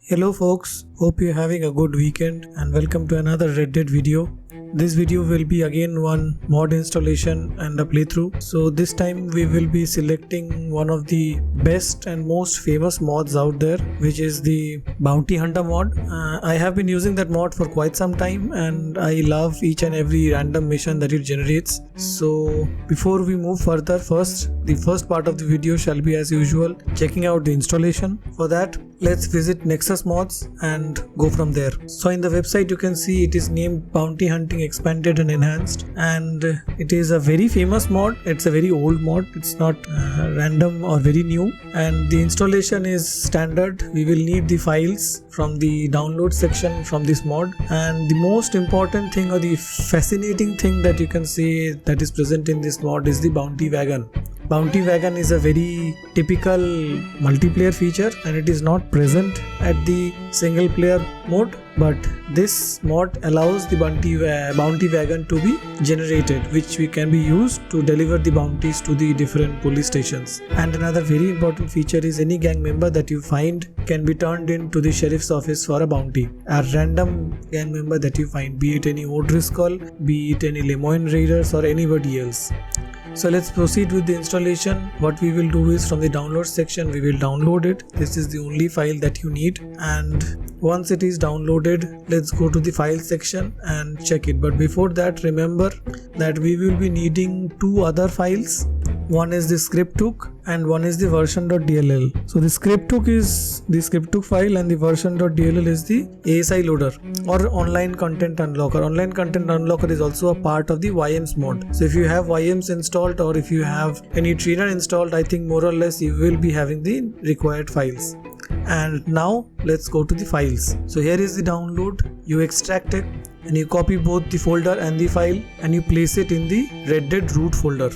Hello folks, hope you're having a good weekend and welcome to another Red Dead video. This video will be again one mod installation and a playthrough. So this time we will be selecting one of the best and most famous mods out there, which is the Bounty Hunter mod. I have been using that mod for quite some time and I love each and every random mission that it generates. So before we move further, the first part of the video shall be as usual checking out the installation. For that, let's visit Nexus Mods and go from there. So in the website you can see it is named Bounty Hunting Expanded and Enhanced, and it is a very famous mod. It's a very old mod. It's not random or very new, and the installation is standard. We will need the files from the download section from this mod, and the most important thing or the fascinating thing that you can see that is present in this mod is the Bounty Wagon. Bounty Wagon is a very typical multiplayer feature and it is not present at the single player mode, but this mod allows the Bounty Wagon to be generated, which can be used to deliver the bounties to the different police stations. And another very important feature is any gang member that you find can be turned into the sheriff's office for a bounty. A random gang member that you find, be it any O'Driscoll, be it any Lemoyne Raiders or anybody else. So let's proceed with the installation. What we will do is from the download section we will download it. This is the only file that you need, and once it is downloaded, let's go to the file section and check it. But before that, remember that we will be needing two other files. One is the Scripthook and one is the version.dll. So the Scripthook is the Scripthook file and the version.dll is the ASI Loader or online content unlocker. Online content unlocker is also a part of the WhyEms mod. So if you have WhyEms installed or if you have any trainer installed, I think more or less you will be having the required files. And now let's go to the files. So here is the download. You extract it and you copy both the folder and the file and you place it in the Red Dead root folder.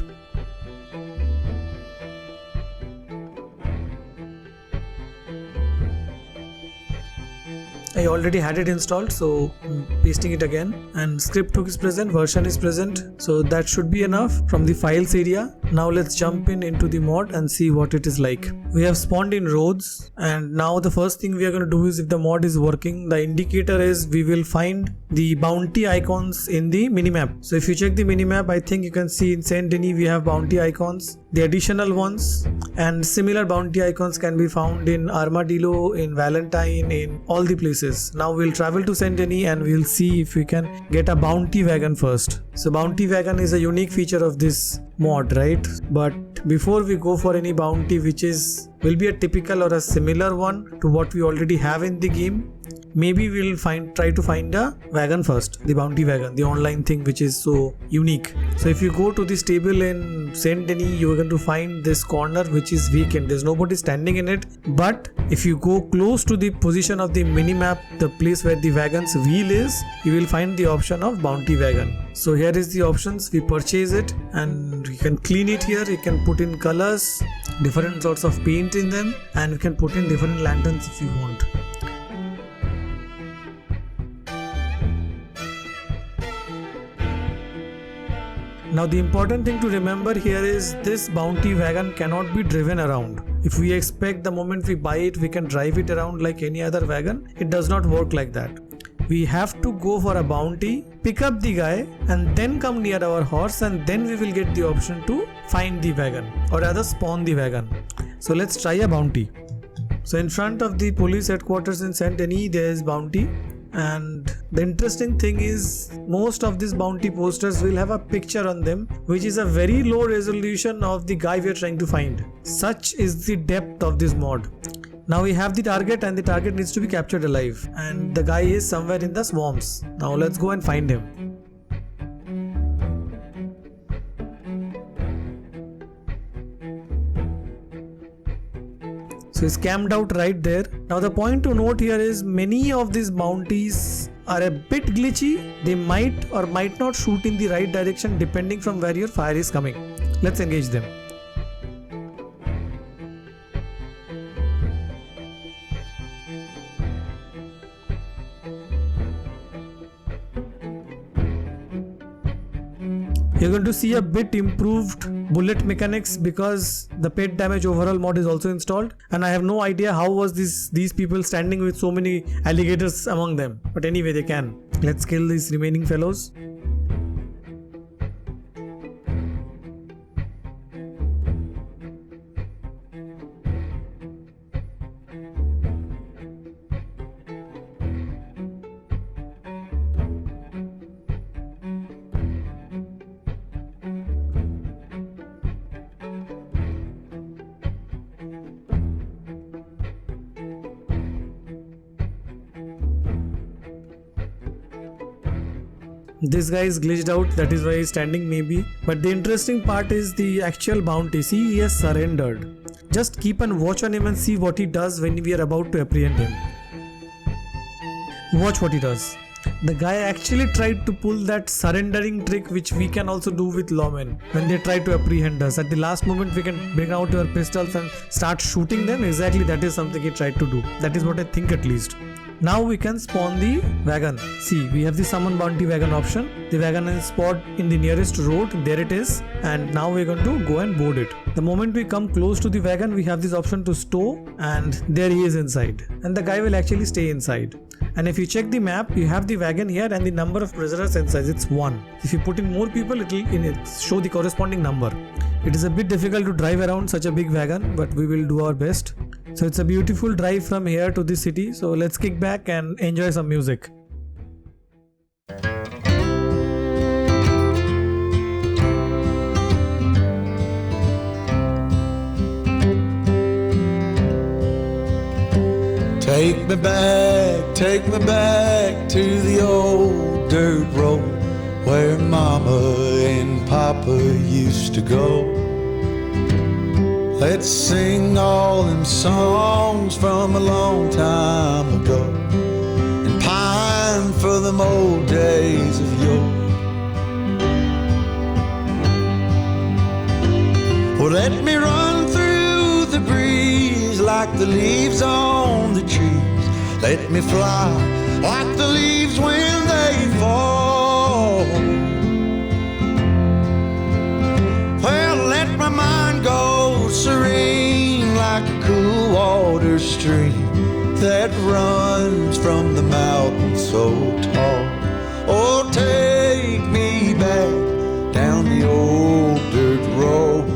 I already had it installed, so pasting it again, and Scripthook is present, version is present, so that should be enough from the files area. Now let's jump into the mod and see what it is like. We have spawned in roads, and now the first thing we are going to do is, if the mod is working, the indicator is we will find the bounty icons in the minimap. So if you check the minimap, I think you can see in Saint Denis we have bounty icons, the additional ones, and similar bounty icons can be found in Armadillo, in Valentine, in all the places. Now we'll travel to Saint Denis and we'll see if we can get a bounty wagon first. So bounty wagon is a unique feature of this mod, right? But before we go for any bounty which will be a typical or a similar one to what we already have in the game, maybe we'll try to find a wagon first, the bounty wagon, the online thing which is so unique. So if you go to this table in Saint Denis, you are going to find this corner which is vacant. There's nobody standing in it, but if you go close to the position of the minimap, the place where the wagon's wheel is, you will find the option of bounty wagon. So here is the options. We purchase it and you can clean it here. You can put in colors, different sorts of paint in them, and you can put in different lanterns if you want. Now the important thing to remember here is this bounty wagon cannot be driven around. If we expect the moment we buy it we can drive it around like any other wagon, it does not work like that. We have to go for a bounty, pick up the guy and then come near our horse, and then we will get the option to find the wagon or rather spawn the wagon. So let's try a bounty. So in front of the police headquarters in Saint Denis there is bounty. And the interesting thing is most of these bounty posters will have a picture on them which is a very low resolution of the guy we are trying to find. Such is the depth of this mod. Now we have the target and the target needs to be captured alive, and the guy is somewhere in the swamps. Now let's go and find him. So he's camped out right there. Now the point to note here is many of these bounties are a bit glitchy. They might or might not shoot in the right direction depending from where your fire is coming. Let's engage them. You're going to see a bit improved bullet mechanics because the Ped Damage Overhaul mod is also installed, and I have no idea how was these people standing with so many alligators among them, but anyway they can. Let's kill these remaining fellows. This guy is glitched out, that is why he's standing maybe. But the interesting part is the actual bounty. See, he has surrendered. Just keep and watch on him and see what he does when we are about to apprehend him. Watch what he does. The guy actually tried to pull that surrendering trick which we can also do with lawmen when they try to apprehend us. At the last moment we can bring out our pistols and start shooting them. Exactly, that is something he tried to do. That is what I think at least. Now we can spawn the wagon. See, we have the summon bounty wagon option. The wagon is spawned in the nearest road. There it is. And now we're going to go and board it. The moment we come close to the wagon, we have this option to stow, and there he is inside. And the guy will actually stay inside. And if you check the map, you have the wagon here and the number of prisoners inside. It's 1. If you put in more people, it will show the corresponding number. It is a bit difficult to drive around such a big wagon, but we will do our best. So it's a beautiful drive from here to the city. So let's kick back and enjoy some music. Take me back to the old dirt road where Mama and Papa used to go. Let's sing all them songs from a long time ago and pine for them old days of yore. Well, let me run through the breeze like the leaves on the trees. Let me fly like the leaves when they fall. Well, let my mind go serene like a cool water stream that runs from the mountain so tall. Oh, take me back down the old dirt road.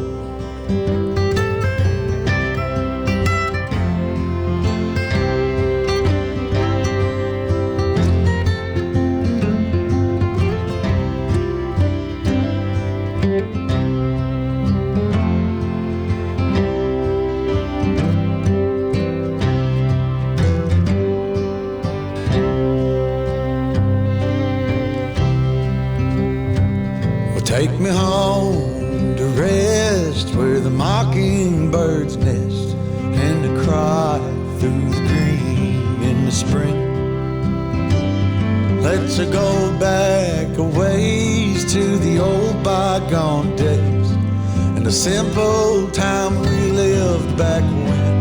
Take me home to rest where the mockingbirds nest and to cry through the green in the spring. Let's go back a ways to the old bygone days and the simple time we lived back when.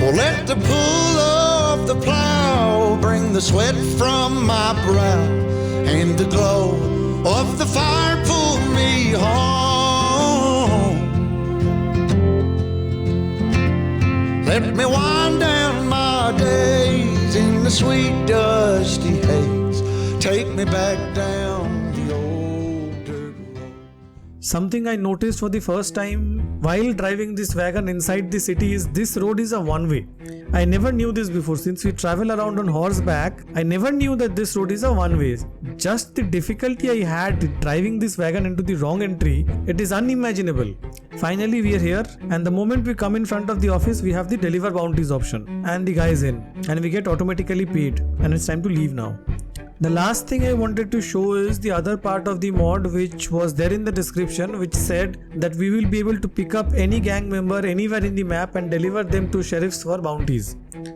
Well, let the pull of the plow bring the sweat from my brow and the glow of the fire pull me home. Let me wind down my days in the sweet dusty haze. Take me back down the old dirt road. Something I noticed for the first time while driving this wagon inside the city is this road is a one-way. I never knew this before. Since we travel around on horseback, I never knew that this road is a one-way. Just the difficulty I had driving this wagon into the wrong entry, it is unimaginable. Finally we are here, and the moment we come in front of the office, we have the deliver bounties option and the guy is in and we get automatically paid, and it's time to leave now. The last thing I wanted to show is the other part of the mod which was there in the description, which said that we will be able to pick up any gang member anywhere in the map and deliver them to sheriffs for bounties.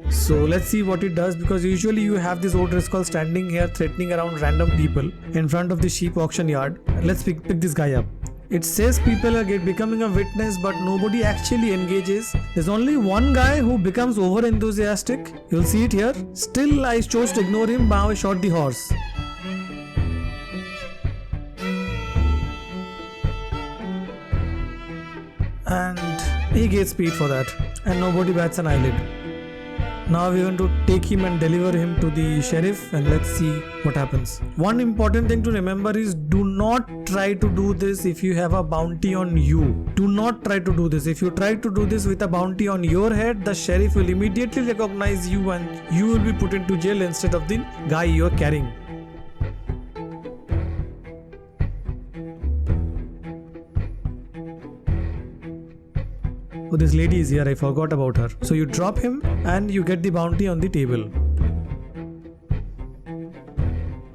So let's see what it does, because usually you have this old rascal standing here threatening around random people in front of the sheep auction yard. Let's pick this guy up. It says people are becoming a witness, but nobody actually engages. There's only one guy who becomes over enthusiastic. You'll see it here. Still, I chose to ignore him. Now I shot the horse. And he gets paid for that, and nobody bats an eyelid. Now we're going to take him and deliver him to the sheriff, and let's see what happens. One important thing to remember is do not try to do this if you have a bounty on you. Do not try to do this. If you try to do this with a bounty on your head, the sheriff will immediately recognize you and you will be put into jail instead of the guy you're carrying. Oh, this lady is here, I forgot about her. So you drop him and you get the bounty on the table.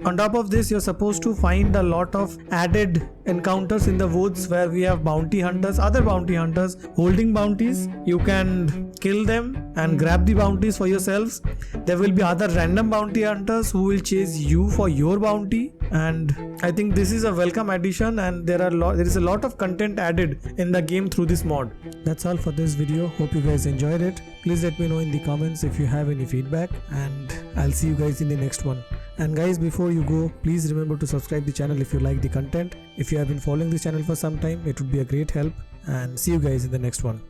On top of this, you're supposed to find a lot of added encounters in the woods where we have bounty hunters, other bounty hunters holding bounties. You can kill them and grab the bounties for yourselves. There will be other random bounty hunters who will chase you for your bounty. And I think this is a welcome addition, and there is a lot of content added in the game through this mod. That's all for this video. Hope you guys enjoyed it. Please let me know in the comments if you have any feedback, and I'll see you guys in the next one. And guys, before you go, please remember to subscribe the channel if you like the content. If you have been following this channel for some time, it would be a great help, and see you guys in the next one.